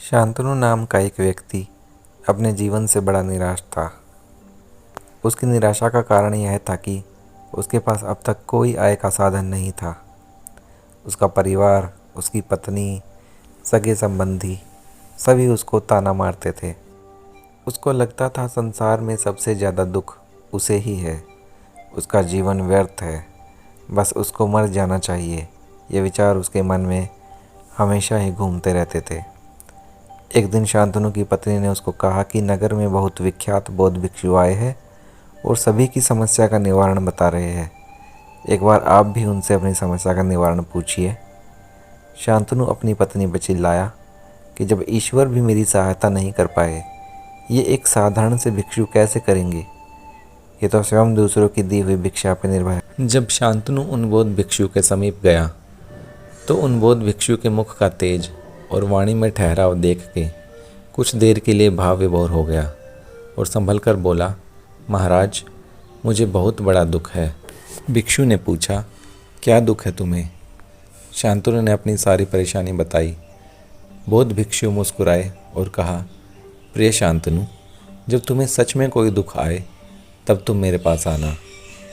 शांतनु नाम का एक व्यक्ति अपने जीवन से बड़ा निराश था। उसकी निराशा का कारण यह था कि उसके पास अब तक कोई आय का साधन नहीं था। उसका परिवार, उसकी पत्नी, सगे संबंधी सभी उसको ताना मारते थे। उसको लगता था संसार में सबसे ज़्यादा दुख उसे ही है। उसका जीवन व्यर्थ है, बस उसको मर जाना चाहिए। ये विचार उसके मन में हमेशा ही घूमते रहते थे। एक दिन शांतनु की पत्नी ने उसको कहा कि नगर में बहुत विख्यात बौद्ध भिक्षु आए हैं और सभी की समस्या का निवारण बता रहे हैं। एक बार आप भी उनसे अपनी समस्या का निवारण पूछिए। शांतनु अपनी पत्नी पर चिल्लाया कि जब ईश्वर भी मेरी सहायता नहीं कर पाए, ये एक साधारण से भिक्षु कैसे करेंगे? ये तो स्वयं दूसरों की दी हुई भिक्षा पर निर्भर है। जब शांतनु उन बौद्ध भिक्षु के समीप गया तो उन बौद्ध भिक्षु के मुख का तेज और वाणी में ठहराव देख के कुछ देर के लिए भाव विभोर हो गया और संभल कर बोला, महाराज, मुझे बहुत बड़ा दुख है। भिक्षु ने पूछा, क्या दुख है तुम्हें? शांतनु ने अपनी सारी परेशानी बताई। बौद्ध भिक्षु मुस्कुराए और कहा, प्रिय शांतनु, जब तुम्हें सच में कोई दुख आए तब तुम मेरे पास आना।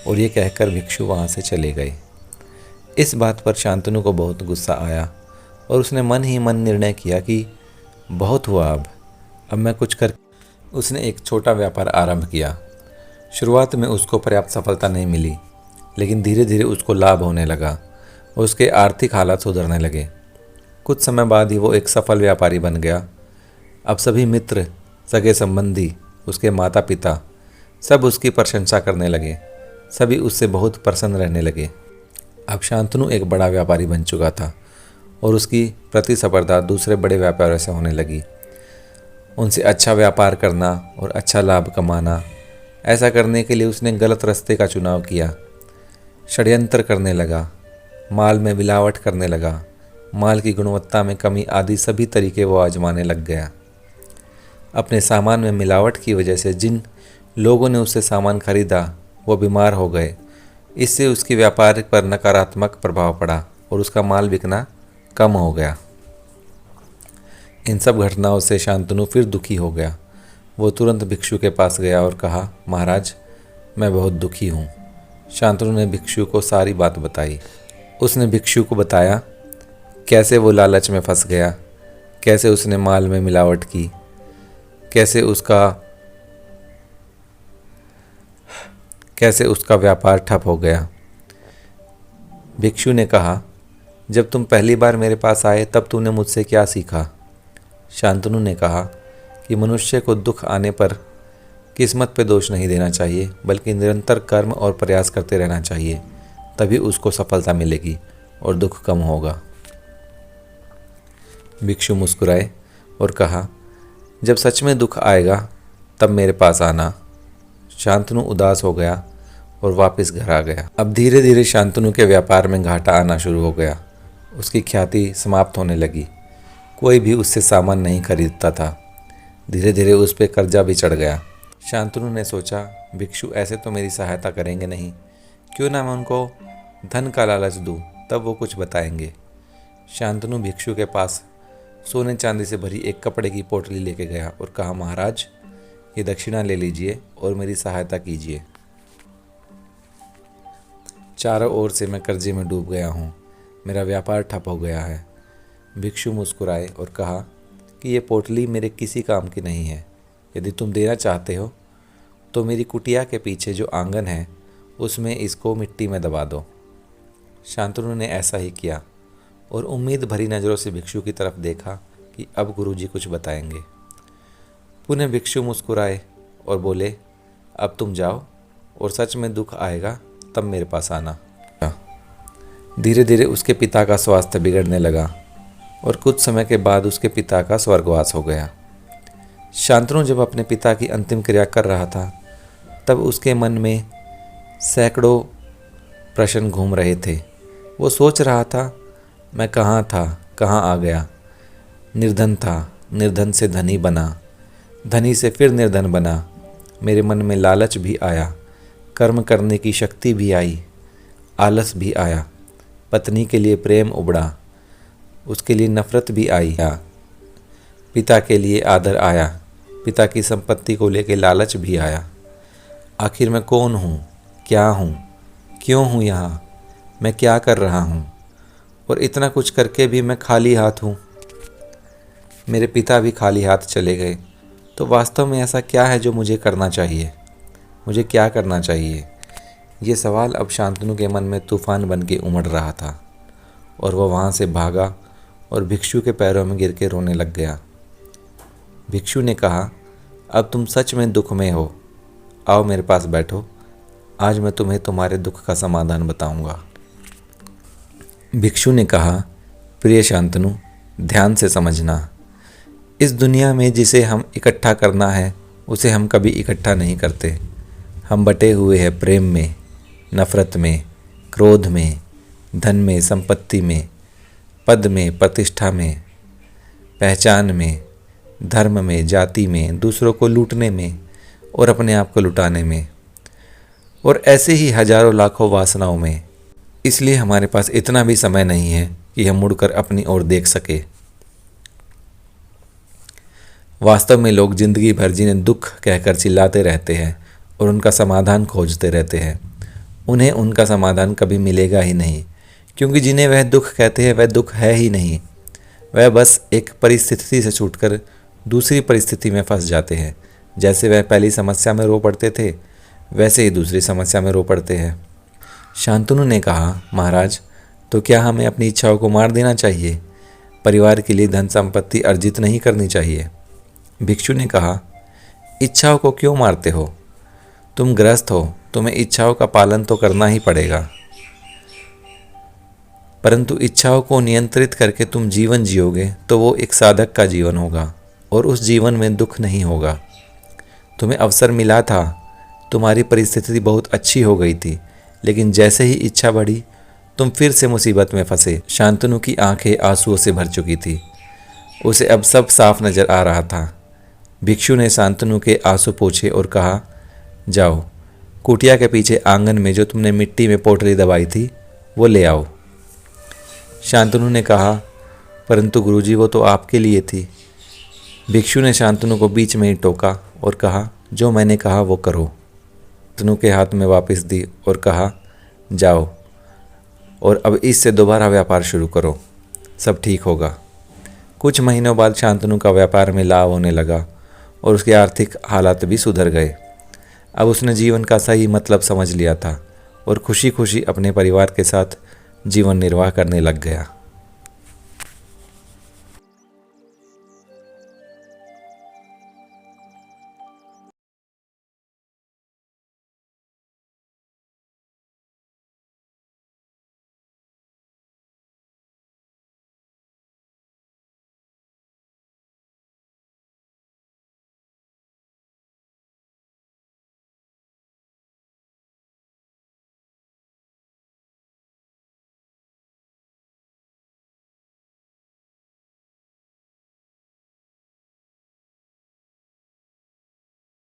और ये कहकर भिक्षु वहाँ से चले गए। इस बात पर शांतनु को बहुत गुस्सा आया और उसने मन ही मन निर्णय किया कि बहुत हुआ, अब मैं कुछ कर। उसने एक छोटा व्यापार आरंभ किया। शुरुआत में उसको पर्याप्त सफलता नहीं मिली, लेकिन धीरे धीरे उसको लाभ होने लगा और उसके आर्थिक हालात सुधरने लगे। कुछ समय बाद ही वो एक सफल व्यापारी बन गया। अब सभी मित्र, सगे संबंधी, उसके माता पिता सब उसकी प्रशंसा करने लगे। सभी उससे बहुत प्रसन्न रहने लगे। अब शांतनु एक बड़ा व्यापारी बन चुका था और उसकी प्रतिस्पर्धा दूसरे बड़े व्यापारियों से होने लगी। उनसे अच्छा व्यापार करना और अच्छा लाभ कमाना, ऐसा करने के लिए उसने गलत रास्ते का चुनाव किया। षड्यंत्र करने लगा, माल में मिलावट करने लगा, माल की गुणवत्ता में कमी आदि सभी तरीके वो आजमाने लग गया। अपने सामान में मिलावट की वजह से जिन लोगों ने उससे सामान खरीदा वो बीमार हो गए। इससे उसकी व्यापार पर नकारात्मक प्रभाव पड़ा और उसका माल बिकना कम हो गया। इन सब घटनाओं से शांतनु फिर दुखी हो गया। वो तुरंत भिक्षु के पास गया और कहा, महाराज, मैं बहुत दुखी हूँ। शांतनु ने भिक्षु को सारी बात बताई। उसने भिक्षु को बताया कैसे वो लालच में फंस गया, कैसे उसने माल में मिलावट की, कैसे उसका व्यापार ठप हो गया। भिक्षु ने कहा, जब तुम पहली बार मेरे पास आए तब तूने मुझसे क्या सीखा? शांतनु ने कहा कि मनुष्य को दुख आने पर किस्मत पे दोष नहीं देना चाहिए, बल्कि निरंतर कर्म और प्रयास करते रहना चाहिए, तभी उसको सफलता मिलेगी और दुख कम होगा। भिक्षु मुस्कुराए और कहा, जब सच में दुख आएगा तब मेरे पास आना। शांतनु उदास हो गया और वापस घर आ गया। अब धीरे धीरे शांतनु के व्यापार में घाटा आना शुरू हो गया। उसकी ख्याति समाप्त होने लगी। कोई भी उससे सामान नहीं खरीदता था। धीरे धीरे उस पर कर्जा भी चढ़ गया। शांतनु ने सोचा, भिक्षु ऐसे तो मेरी सहायता करेंगे नहीं, क्यों ना मैं उनको धन का लालच दूँ, तब वो कुछ बताएंगे। शांतनु भिक्षु के पास सोने चांदी से भरी एक कपड़े की पोटली लेके गया और कहा, महाराज, ये दक्षिणा ले लीजिए और मेरी सहायता कीजिए। चारों ओर से मैं कर्जे में डूब गया हूँ, मेरा व्यापार ठप हो गया है। भिक्षु मुस्कुराए और कहा कि ये पोटली मेरे किसी काम की नहीं है। यदि तुम देना चाहते हो तो मेरी कुटिया के पीछे जो आंगन है उसमें इसको मिट्टी में दबा दो। शांतनु ने ऐसा ही किया और उम्मीद भरी नज़रों से भिक्षु की तरफ देखा कि अब गुरुजी कुछ बताएंगे। पुनः भिक्षु मुस्कुराए और बोले, अब तुम जाओ और सच में दुख आएगा तब मेरे पास आना। धीरे धीरे उसके पिता का स्वास्थ्य बिगड़ने लगा और कुछ समय के बाद उसके पिता का स्वर्गवास हो गया। शांतनु जब अपने पिता की अंतिम क्रिया कर रहा था तब उसके मन में सैकड़ों प्रश्न घूम रहे थे। वो सोच रहा था, मैं कहाँ था, कहाँ आ गया? निर्धन था, निर्धन से धनी बना, धनी से फिर निर्धन बना। मेरे मन में लालच भी आया, कर्म करने की शक्ति भी आई, आलस भी आया। पत्नी के लिए प्रेम उबड़ा, उसके लिए नफरत भी आई। पिता के लिए आदर आया, पिता की संपत्ति को लेकर लालच भी आया। आखिर मैं कौन हूँ, क्या हूँ, क्यों हूँ यहाँ, मैं क्या कर रहा हूँ, और इतना कुछ करके भी मैं खाली हाथ हूँ। मेरे पिता भी खाली हाथ चले गए, तो वास्तव में ऐसा क्या है जो मुझे करना चाहिए, मुझे क्या करना चाहिए? ये सवाल अब शांतनु के मन में तूफान बन के उमड़ रहा था, और वह वहाँ से भागा और भिक्षु के पैरों में गिर के रोने लग गया। भिक्षु ने कहा, अब तुम सच में दुख में हो, आओ मेरे पास बैठो, आज मैं तुम्हें तुम्हारे दुख का समाधान बताऊंगा। भिक्षु ने कहा, प्रिय शांतनु, ध्यान से समझना, इस दुनिया में जिसे हम इकट्ठा करना है उसे हम कभी इकट्ठा नहीं करते। हम बटे हुए हैं प्रेम में, नफ़रत में, क्रोध में, धन में, संपत्ति में, पद में, प्रतिष्ठा में, पहचान में, धर्म में, जाति में, दूसरों को लूटने में और अपने आप को लुटाने में, और ऐसे ही हजारों लाखों वासनाओं में। इसलिए हमारे पास इतना भी समय नहीं है कि हम मुड़कर अपनी ओर देख सके। वास्तव में लोग जिंदगी भर जिन्हें दुख कहकर चिल्लाते रहते हैं और उनका समाधान खोजते रहते हैं, उन्हें उनका समाधान कभी मिलेगा ही नहीं, क्योंकि जिन्हें वह दुख कहते हैं वह दुख है ही नहीं। वह बस एक परिस्थिति से छूटकर दूसरी परिस्थिति में फंस जाते हैं। जैसे वह पहली समस्या में रो पड़ते थे, वैसे ही दूसरी समस्या में रो पड़ते हैं। शांतनु ने कहा, महाराज, तो क्या हमें अपनी इच्छाओं को मार देना चाहिए? परिवार के लिए धन संपत्ति अर्जित नहीं करनी चाहिए? भिक्षु ने कहा, इच्छाओं को क्यों मारते हो? तुम गृहस्थ हो, तुम्हें इच्छाओं का पालन तो करना ही पड़ेगा, परंतु इच्छाओं को नियंत्रित करके तुम जीवन जियोगे तो वो एक साधक का जीवन होगा और उस जीवन में दुख नहीं होगा। तुम्हें अवसर मिला था, तुम्हारी परिस्थिति बहुत अच्छी हो गई थी, लेकिन जैसे ही इच्छा बढ़ी तुम फिर से मुसीबत में फंसे। शांतनु की आंखें आंसुओं से भर चुकी थी, उसे अब सब साफ नजर आ रहा था। भिक्षु ने शांतनु के आंसू पोंछे और कहा, जाओ, कुटिया के पीछे आंगन में जो तुमने मिट्टी में पोटली दबाई थी वो ले आओ। शांतनु ने कहा, परंतु गुरुजी वो तो आपके लिए थी। भिक्षु ने शांतनु को बीच में ही टोका और कहा, जो मैंने कहा वो करो। शांतनु के हाथ में वापस दी और कहा, जाओ और अब इससे दोबारा व्यापार शुरू करो, सब ठीक होगा। कुछ महीनों बाद शांतनु का व्यापार में लाभ होने लगा और उसके आर्थिक हालात भी सुधर गए। अब उसने जीवन का सही मतलब समझ लिया था और खुशी खुशी अपने परिवार के साथ जीवन निर्वाह करने लग गया।